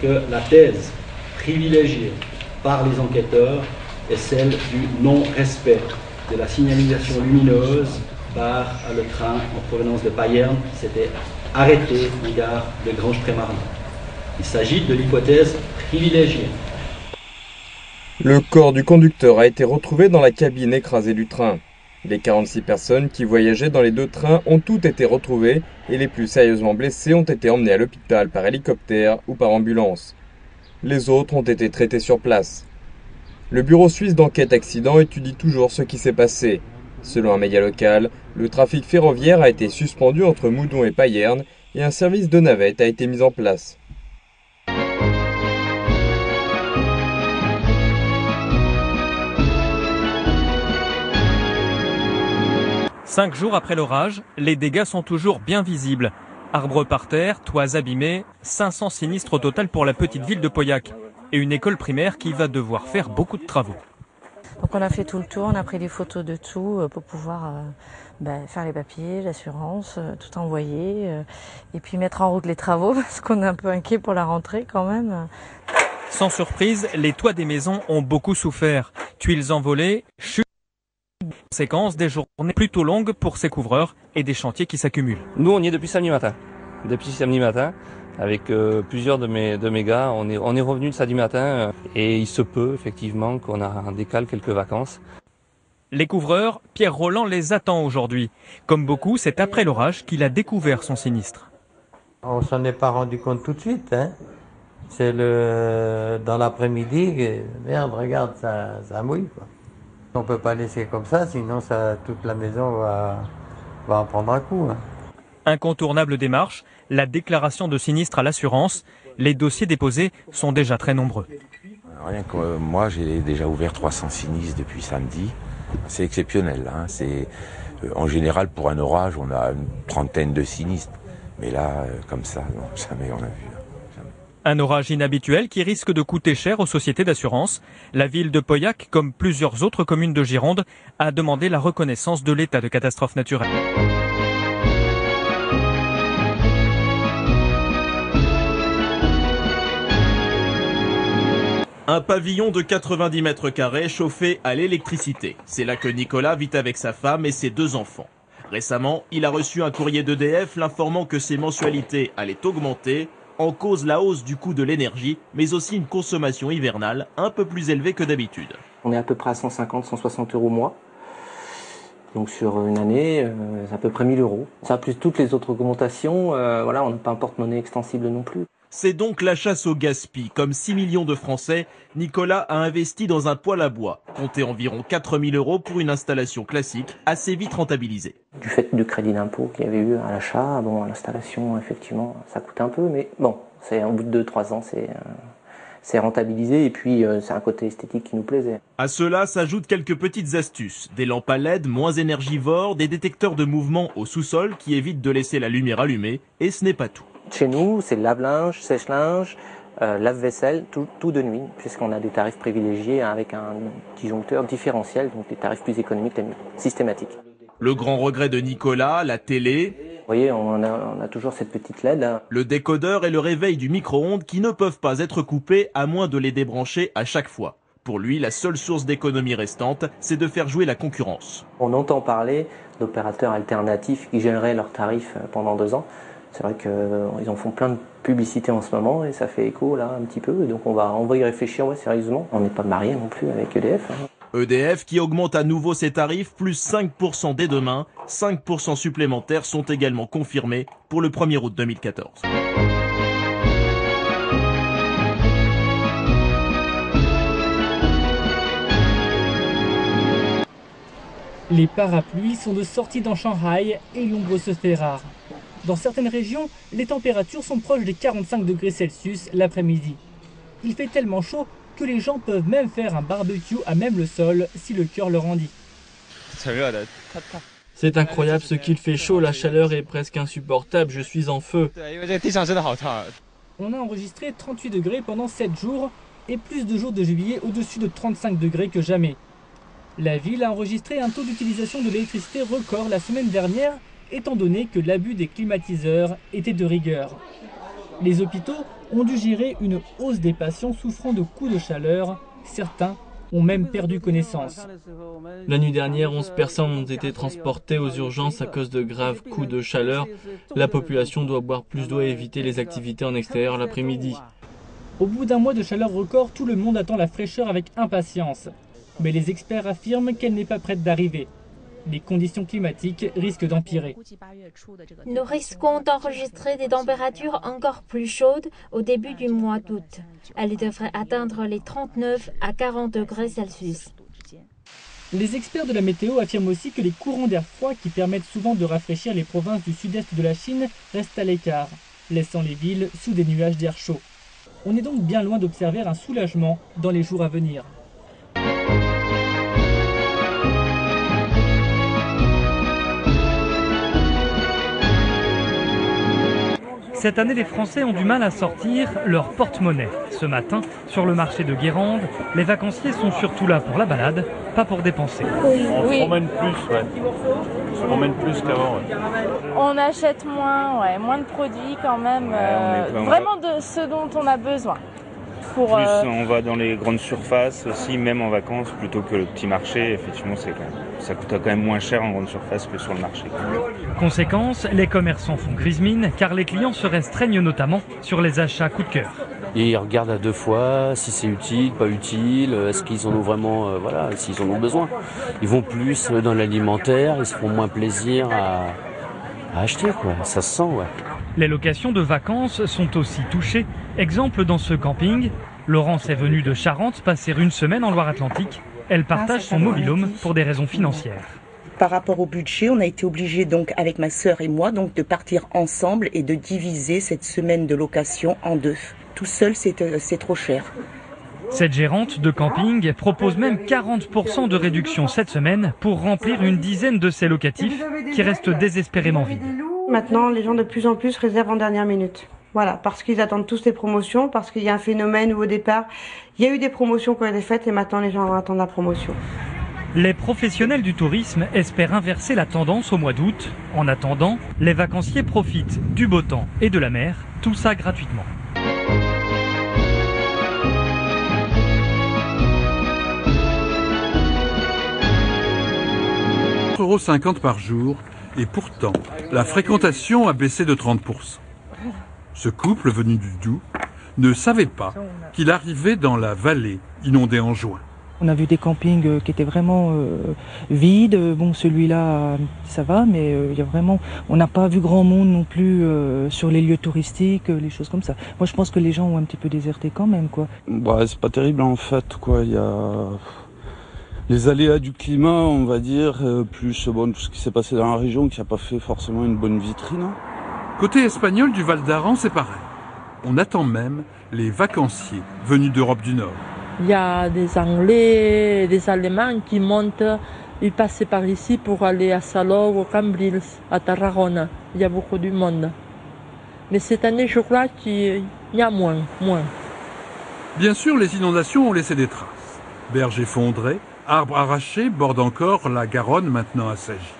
que la thèse privilégiée par les enquêteurs est celle du non-respect de la signalisation lumineuse par le train en provenance de Payerne qui s'était arrêté en gare de Grange-Prémarny. Il s'agit de l'hypothèse privilégiée. Le corps du conducteur a été retrouvé dans la cabine écrasée du train. Les 46 personnes qui voyageaient dans les deux trains ont toutes été retrouvées et les plus sérieusement blessés ont été emmenés à l'hôpital par hélicoptère ou par ambulance. Les autres ont été traités sur place. Le bureau suisse d'enquête accident étudie toujours ce qui s'est passé. Selon un média local, le trafic ferroviaire a été suspendu entre Moudon et Payerne et un service de navette a été mis en place. Cinq jours après l'orage, les dégâts sont toujours bien visibles. Arbres par terre, toits abîmés, 500 sinistres au total pour la petite ville de Pauillac. Et une école primaire qui va devoir faire beaucoup de travaux. Donc on a fait tout le tour, on a pris des photos de tout pour pouvoir faire les papiers, l'assurance, tout envoyer. Et puis mettre en route les travaux parce qu'on est un peu inquiet pour la rentrée quand même. Sans surprise, les toits des maisons ont beaucoup souffert. Tuiles envolées, chutes. Séquence des journées plutôt longues pour ces couvreurs et des chantiers qui s'accumulent. Nous, on y est depuis samedi matin. Depuis samedi matin, avec plusieurs de mes gars, on est revenu samedi matin et il se peut effectivement qu'on décale quelques vacances. Les couvreurs, Pierre Roland les attend aujourd'hui. Comme beaucoup, c'est après l'orage qu'il a découvert son sinistre. On s'en est pas rendu compte tout de suite. C'est dans l'après-midi, merde, regarde, ça mouille, quoi. On ne peut pas laisser comme ça, sinon toute la maison va en prendre un coup. Incontournable démarche, la déclaration de sinistre à l'assurance. Les dossiers déposés sont déjà très nombreux. Rien que moi, j'ai déjà ouvert 300 sinistres depuis samedi. C'est exceptionnel. En général, pour un orage, on a une trentaine de sinistres. Mais là, comme ça, non, jamais on a vu. Un orage inhabituel qui risque de coûter cher aux sociétés d'assurance. La ville de Pauillac, comme plusieurs autres communes de Gironde, a demandé la reconnaissance de l'état de catastrophe naturelle. Un pavillon de 90 mètres carrés chauffé à l'électricité. C'est là que Nicolas vit avec sa femme et ses deux enfants. Récemment, il a reçu un courrier d'EDF l'informant que ses mensualités allaient augmenter. En cause la hausse du coût de l'énergie, mais aussi une consommation hivernale un peu plus élevée que d'habitude. On est à peu près à 150-160 € au mois. Donc sur une année, c'est à peu près 1000 €. Ça plus toutes les autres augmentations, on n'a pas un porte-monnaie extensible non plus. C'est donc la chasse au gaspille. Comme 6 millions de Français, Nicolas a investi dans un poêle à bois. Comptez environ 4000 € pour une installation classique, assez vite rentabilisée. Du fait du crédit d'impôt qu'il y avait eu à l'achat, à l'installation, effectivement, ça coûte un peu, mais bon, au bout de 2-3 ans, c'est rentabilisé et puis c'est un côté esthétique qui nous plaisait. À cela s'ajoutent quelques petites astuces. Des lampes à LED moins énergivores, des détecteurs de mouvement au sous-sol qui évitent de laisser la lumière allumée, et ce n'est pas tout. Chez nous, c'est lave-linge, sèche-linge, lave-vaisselle, tout de nuit, puisqu'on a des tarifs privilégiés avec un disjoncteur différentiel, donc des tarifs plus économiques systématiques. Le grand regret de Nicolas, la télé. Vous voyez, on a toujours cette petite LED. Le décodeur et le réveil du micro-ondes qui ne peuvent pas être coupés à moins de les débrancher à chaque fois. Pour lui, la seule source d'économie restante, c'est de faire jouer la concurrence. On entend parler d'opérateurs alternatifs qui gèleraient leurs tarifs pendant 2 ans. C'est vrai qu'ils en font plein de publicités en ce moment et ça fait écho là un petit peu. Donc on va y réfléchir sérieusement. On n'est pas mariés non plus avec EDF. EDF qui augmente à nouveau ses tarifs, plus 5% dès demain. 5% supplémentaires sont également confirmés pour le 1er août 2014. Les parapluies sont de sortie dans Shanghai et l'ombre se fait rare. Dans certaines régions, les températures sont proches des 45 degrés Celsius l'après-midi. Il fait tellement chaud que les gens peuvent même faire un barbecue à même le sol si le cœur leur en dit. C'est incroyable ce qu'il fait chaud, la chaleur est presque insupportable, je suis en feu. On a enregistré 38 degrés pendant 7 jours et plus de jours de juillet au-dessus de 35 degrés que jamais. La ville a enregistré un taux d'utilisation de l'électricité record la semaine dernière, étant donné que l'abus des climatiseurs était de rigueur. Les hôpitaux ont dû gérer une hausse des patients souffrant de coups de chaleur. Certains ont même perdu connaissance. La nuit dernière, 11 personnes ont été transportées aux urgences à cause de graves coups de chaleur. La population doit boire plus d'eau et éviter les activités en extérieur l'après-midi. Au bout d'un mois de chaleur record, tout le monde attend la fraîcheur avec impatience. Mais les experts affirment qu'elle n'est pas prête d'arriver. Les conditions climatiques risquent d'empirer. Nous risquons d'enregistrer des températures encore plus chaudes au début du mois d'août. Elles devraient atteindre les 39 à 40 degrés Celsius. Les experts de la météo affirment aussi que les courants d'air froid qui permettent souvent de rafraîchir les provinces du sud-est de la Chine restent à l'écart, laissant les villes sous des nuages d'air chaud. On est donc bien loin d'observer un soulagement dans les jours à venir. Cette année, les Français ont du mal à sortir leur porte-monnaie. Ce matin, sur le marché de Guérande, les vacanciers sont surtout là pour la balade, pas pour dépenser. On se promène plus, ouais. On se promène plus qu'avant, ouais. On achète moins, moins de produits quand même, vraiment de ce dont on a besoin. On va dans les grandes surfaces aussi, même en vacances, plutôt que le petit marché. Effectivement, ça coûte quand même moins cher en grande surface que sur le marché. Conséquence, les commerçants font grise mine, car les clients se restreignent notamment sur les achats coup de cœur. Et ils regardent à deux fois si c'est utile, pas utile, est-ce qu'ils en ont vraiment, s'ils en ont besoin. Ils vont plus dans l'alimentaire, ils se font moins plaisir à acheter, quoi. Ça se sent, ouais. Les locations de vacances sont aussi touchées. Exemple dans ce camping, Laurence est venue de Charente passer une semaine en Loire-Atlantique. Elle partage son mobil-home pour des raisons financières. Par rapport au budget, on a été obligé donc avec ma sœur et moi donc de partir ensemble et de diviser cette semaine de location en deux. Tout seul, c'est trop cher. Cette gérante de camping propose même 40% de réduction cette semaine pour remplir une dizaine de ces locatifs qui restent désespérément vides. Maintenant, les gens de plus en plus réservent en dernière minute. Voilà, parce qu'ils attendent tous les promotions, parce qu'il y a un phénomène où au départ, il y a eu des promotions qui ont été faites et maintenant les gens attendent la promotion. Les professionnels du tourisme espèrent inverser la tendance au mois d'août. En attendant, les vacanciers profitent du beau temps et de la mer, tout ça gratuitement. €50 par jour, et pourtant, la fréquentation a baissé de 30%. Ce couple venu du Doubs ne savait pas qu'il arrivait dans la vallée inondée en juin. On a vu des campings qui étaient vraiment vides. Bon, celui-là, ça va, mais il y a vraiment, on n'a pas vu grand monde non plus sur les lieux touristiques, les choses comme ça. Moi, je pense que les gens ont un petit peu déserté quand même, quoi. Bah, c'est pas terrible en fait, quoi. Il y a les aléas du climat, on va dire, plus tout ce qui s'est passé dans la région qui n'a pas fait forcément une bonne vitrine. Côté espagnol du Val d'Aran, c'est pareil. On attend même les vacanciers venus d'Europe du Nord. Il y a des Anglais, des Allemands qui montent, ils passent par ici pour aller à Salou, au Cambrils, à Tarragona. Il y a beaucoup de monde. Mais cette année, je crois qu'il y a moins. Bien sûr, les inondations ont laissé des traces. Berges effondrées, arbres arrachés bordent encore la Garonne maintenant assagie.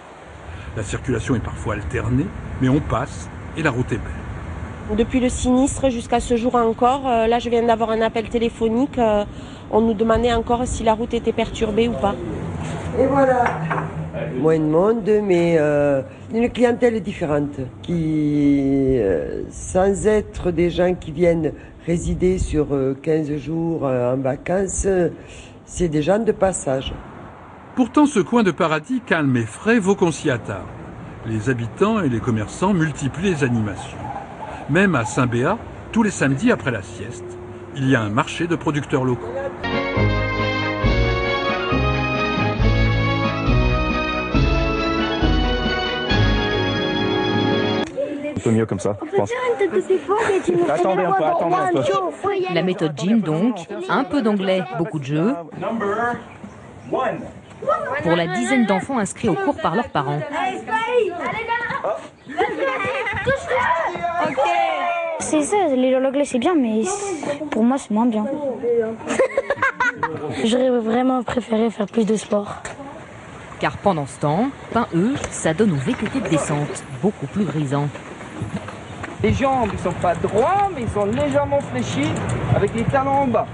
La circulation est parfois alternée, mais on passe et la route est belle. Depuis le sinistre jusqu'à ce jour encore, là je viens d'avoir un appel téléphonique, on nous demandait encore si la route était perturbée ou pas. Et voilà, moins de monde, mais une clientèle différente, qui, sans être des gens qui viennent résider sur 15 jours en vacances, c'est des gens de passage. Pourtant, ce coin de paradis calme et frais vaut qu'on s'y attarde. Les habitants et les commerçants multiplient les animations. Même à Saint-Béat, tous les samedis après la sieste, il y a un marché de producteurs locaux. Un peu mieux comme ça, je pense. Attendez un peu. La méthode Jim donc, un peu d'anglais, beaucoup de jeux. Pour la dizaine d'enfants inscrits au cours par leurs parents. C'est ça, l'anglais c'est bien, mais pour moi c'est moins bien. J'aurais vraiment préféré faire plus de sport. Car pendant ce temps, eux, ça donne au VTT de descente, beaucoup plus grisant. Les jambes ne sont pas droits, mais ils sont légèrement fléchis avec les talons en bas.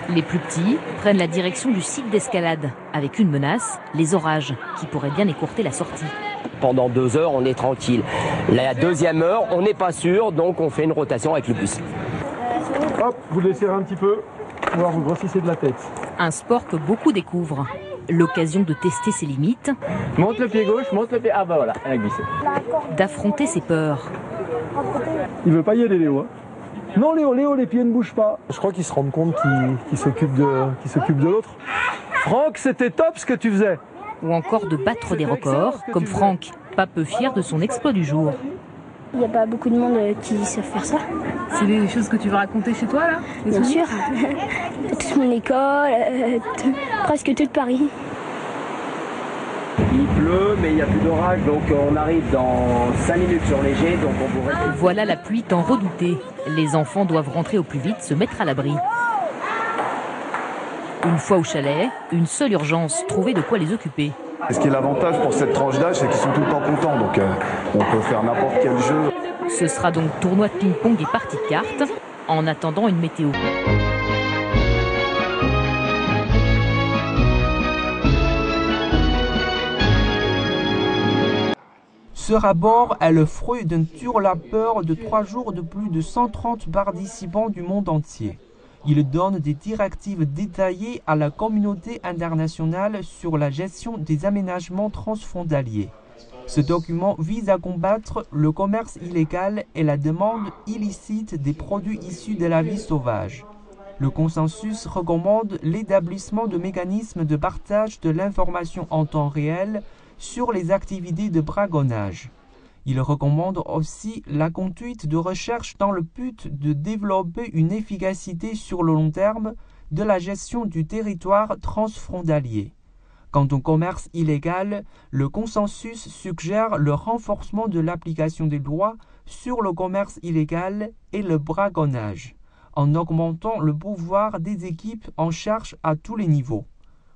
Les plus petits prennent la direction du site d'escalade, avec une menace, les orages, qui pourraient bien écourter la sortie. Pendant 2 heures, on est tranquille. La deuxième heure, on n'est pas sûr, donc on fait une rotation avec le bus. Hop, vous laissez un petit peu, voir vous grossissez de la tête. Un sport que beaucoup découvrent. L'occasion de tester ses limites. Monte le pied gauche, monte le pied... Ah bah voilà, elle a glissé. D'affronter ses peurs. Il veut pas y aller, Léo. Hein. Non, Léo, les pieds ne bougent pas. Je crois qu'ils se rendent compte qu'il s'occupe de l'autre. Franck, c'était top ce que tu faisais. Ou encore de battre des records, comme Franck, pas peu fier de son exploit du jour. Il n'y a pas beaucoup de monde qui savent faire ça. C'est des choses que tu veux raconter chez toi, là? Bien sûr. Toute mon école, presque toute Paris. Il pleut, mais il n'y a plus d'orage, donc on arrive dans 5 minutes sur les jets, donc on vous répète. Voilà la pluie tant redoutée. Les enfants doivent rentrer au plus vite, se mettre à l'abri. Une fois au chalet, une seule urgence, trouver de quoi les occuper. Ce qui est l'avantage pour cette tranche d'âge, c'est qu'ils sont tout le temps contents, donc on peut faire n'importe quel jeu. Ce sera donc tournoi de ping-pong et partie de cartes, en attendant une météo. Ce rapport est le fruit d'un turlapeur de 3 jours de plus de 130 participants du monde entier. Il donne des directives détaillées à la communauté internationale sur la gestion des aménagements transfrontaliers. Ce document vise à combattre le commerce illégal et la demande illicite des produits issus de la vie sauvage. Le consensus recommande l'établissement de mécanismes de partage de l'information en temps réel sur les activités de braconnage. Il recommande aussi la conduite de recherche dans le but de développer une efficacité sur le long terme de la gestion du territoire transfrontalier. Quant au commerce illégal, le consensus suggère le renforcement de l'application des lois sur le commerce illégal et le braconnage, en augmentant le pouvoir des équipes en charge à tous les niveaux.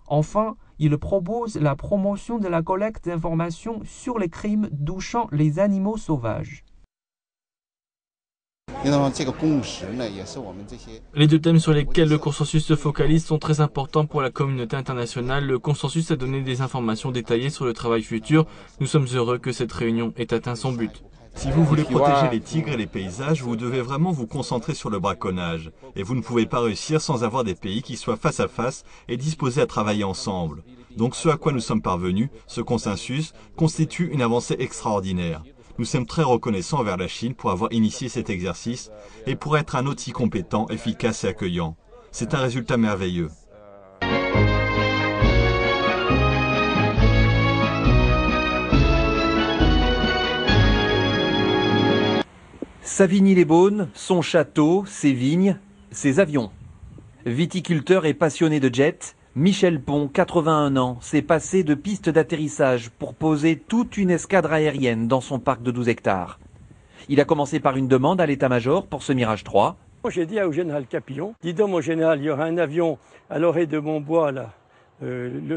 Enfin, il propose la promotion de la collecte d'informations sur les crimes touchant les animaux sauvages. Les 2 thèmes sur lesquels le consensus se focalise sont très importants pour la communauté internationale. Le consensus a donné des informations détaillées sur le travail futur. Nous sommes heureux que cette réunion ait atteint son but. Si vous voulez protéger les tigres et les paysages, vous devez vraiment vous concentrer sur le braconnage. Et vous ne pouvez pas réussir sans avoir des pays qui soient face à face et disposés à travailler ensemble. Donc ce à quoi nous sommes parvenus, ce consensus, constitue une avancée extraordinaire. Nous sommes très reconnaissants envers la Chine pour avoir initié cet exercice et pour être un outil compétent, efficace et accueillant. C'est un résultat merveilleux. Savigny-les-Beaunes, son château, ses vignes, ses avions. Viticulteur et passionné de jet, Michel Pont, 81 ans, s'est passé de piste d'atterrissage pour poser toute une escadre aérienne dans son parc de 12 hectares. Il a commencé par une demande à l'état-major pour ce Mirage 3. J'ai dit au général Capillon, dis donc mon général, il y aura un avion à l'orée de Montbois là,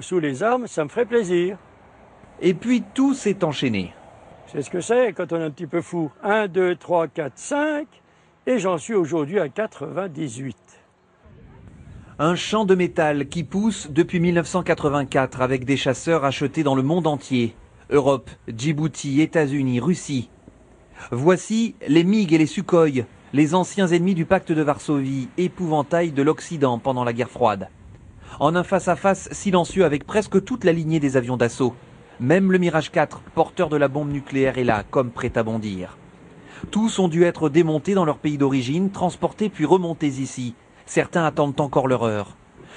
sous les armes, ça me ferait plaisir. Et puis tout s'est enchaîné. C'est ce que c'est quand on est un petit peu fou. 1, 2, 3, 4, 5, et j'en suis aujourd'hui à 98. Un champ de métal qui pousse depuis 1984 avec des chasseurs achetés dans le monde entier. Europe, Djibouti, États-Unis, Russie. Voici les MiG et les Sukhoi, les anciens ennemis du pacte de Varsovie, épouvantail de l'Occident pendant la guerre froide. En un face-à-face silencieux avec presque toute la lignée des avions d'assaut. Même le Mirage 4, porteur de la bombe nucléaire, est là, comme prêt à bondir. Tous ont dû être démontés dans leur pays d'origine, transportés puis remontés ici. Certains attendent encore leur heure.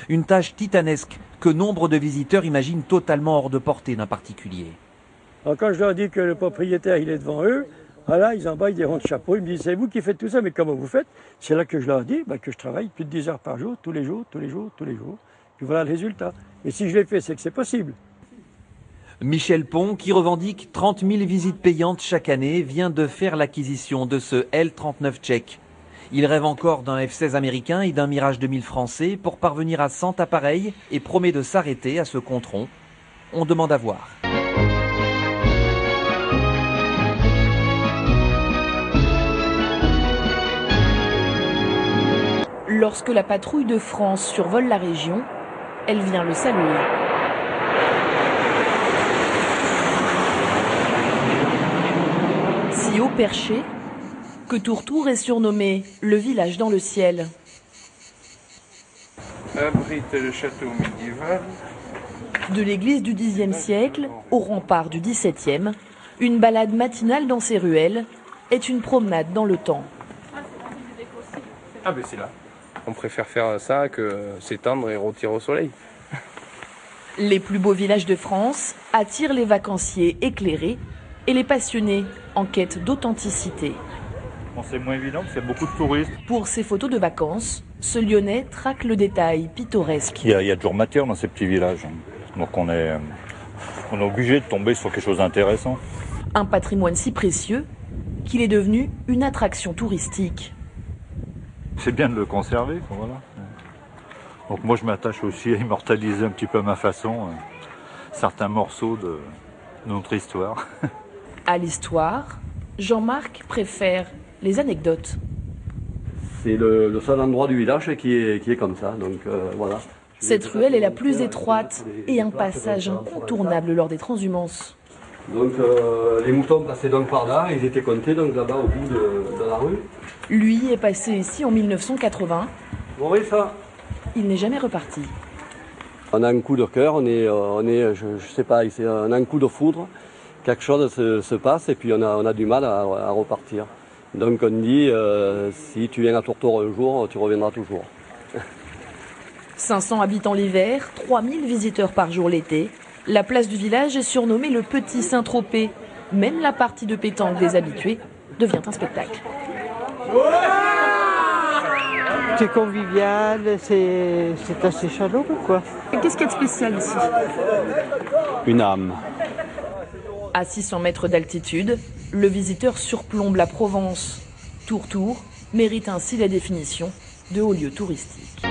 Une tâche titanesque que nombre de visiteurs imaginent totalement hors de portée d'un particulier. Alors quand je leur dis que le propriétaire il est devant eux, voilà, ils embaillent des ronds de chapeau, ils me disent c'est vous qui faites tout ça, mais comment vous faites? C'est là que je leur dis que je travaille plus de 10 heures par jour, tous les jours. Puis voilà le résultat. Mais si je l'ai fait, c'est que c'est possible. Michel Pont, qui revendique 30 000 visites payantes chaque année, vient de faire l'acquisition de ce L-39 tchèque. Il rêve encore d'un F-16 américain et d'un Mirage 2000 français pour parvenir à 100 appareils et promet de s'arrêter à ce compte-rond. On demande à voir. Lorsque la patrouille de France survole la région, elle vient le saluer. Si haut perché que Tourtour est surnommé le village dans le ciel. Abrite le château médiéval. De l'église du Xe siècle au rempart du XVIIe, une balade matinale dans ces ruelles est une promenade dans le temps. Ah ben c'est là. On préfère faire ça que s'étendre et rôtir au soleil. Les plus beaux villages de France attirent les vacanciers éclairés et les passionnés en quête d'authenticité. Bon, c'est moins évident parce qu'il y a beaucoup de touristes. Pour ces photos de vacances, ce Lyonnais traque le détail pittoresque. Il y a toujours matière dans ces petits villages. Donc on est obligé de tomber sur quelque chose d'intéressant. Un patrimoine si précieux qu'il est devenu une attraction touristique. C'est bien de le conserver, voilà. Donc moi je m'attache aussi à immortaliser un petit peu à ma façon certains morceaux de notre histoire. À l'histoire, Jean-Marc préfère les anecdotes. C'est le seul endroit du village qui est comme ça, donc voilà. Cette ruelle est la plus étroite et un passage incontournable lors des transhumances. Donc les moutons passaient donc par là, ils étaient comptés donc là-bas au bout de la rue. Lui est passé ici en 1980. Bon oui ça. Il n'est jamais reparti. On a un coup de cœur, on est je sais pas, on a un coup de foudre, quelque chose se passe et puis on a du mal à repartir. Donc on dit si tu viens à Tourtour un jour, tu reviendras toujours. 500 habitants l'hiver, 3000 visiteurs par jour l'été. La place du village est surnommée le Petit Saint-Tropez. Même la partie de pétanque des habitués devient un spectacle. C'est convivial, c'est assez chaleureux, quoi. Qu'est-ce qu'il y a de spécial ici? Une âme. À 600 mètres d'altitude, le visiteur surplombe la Provence. Tourtour mérite ainsi la définition de haut lieu touristique.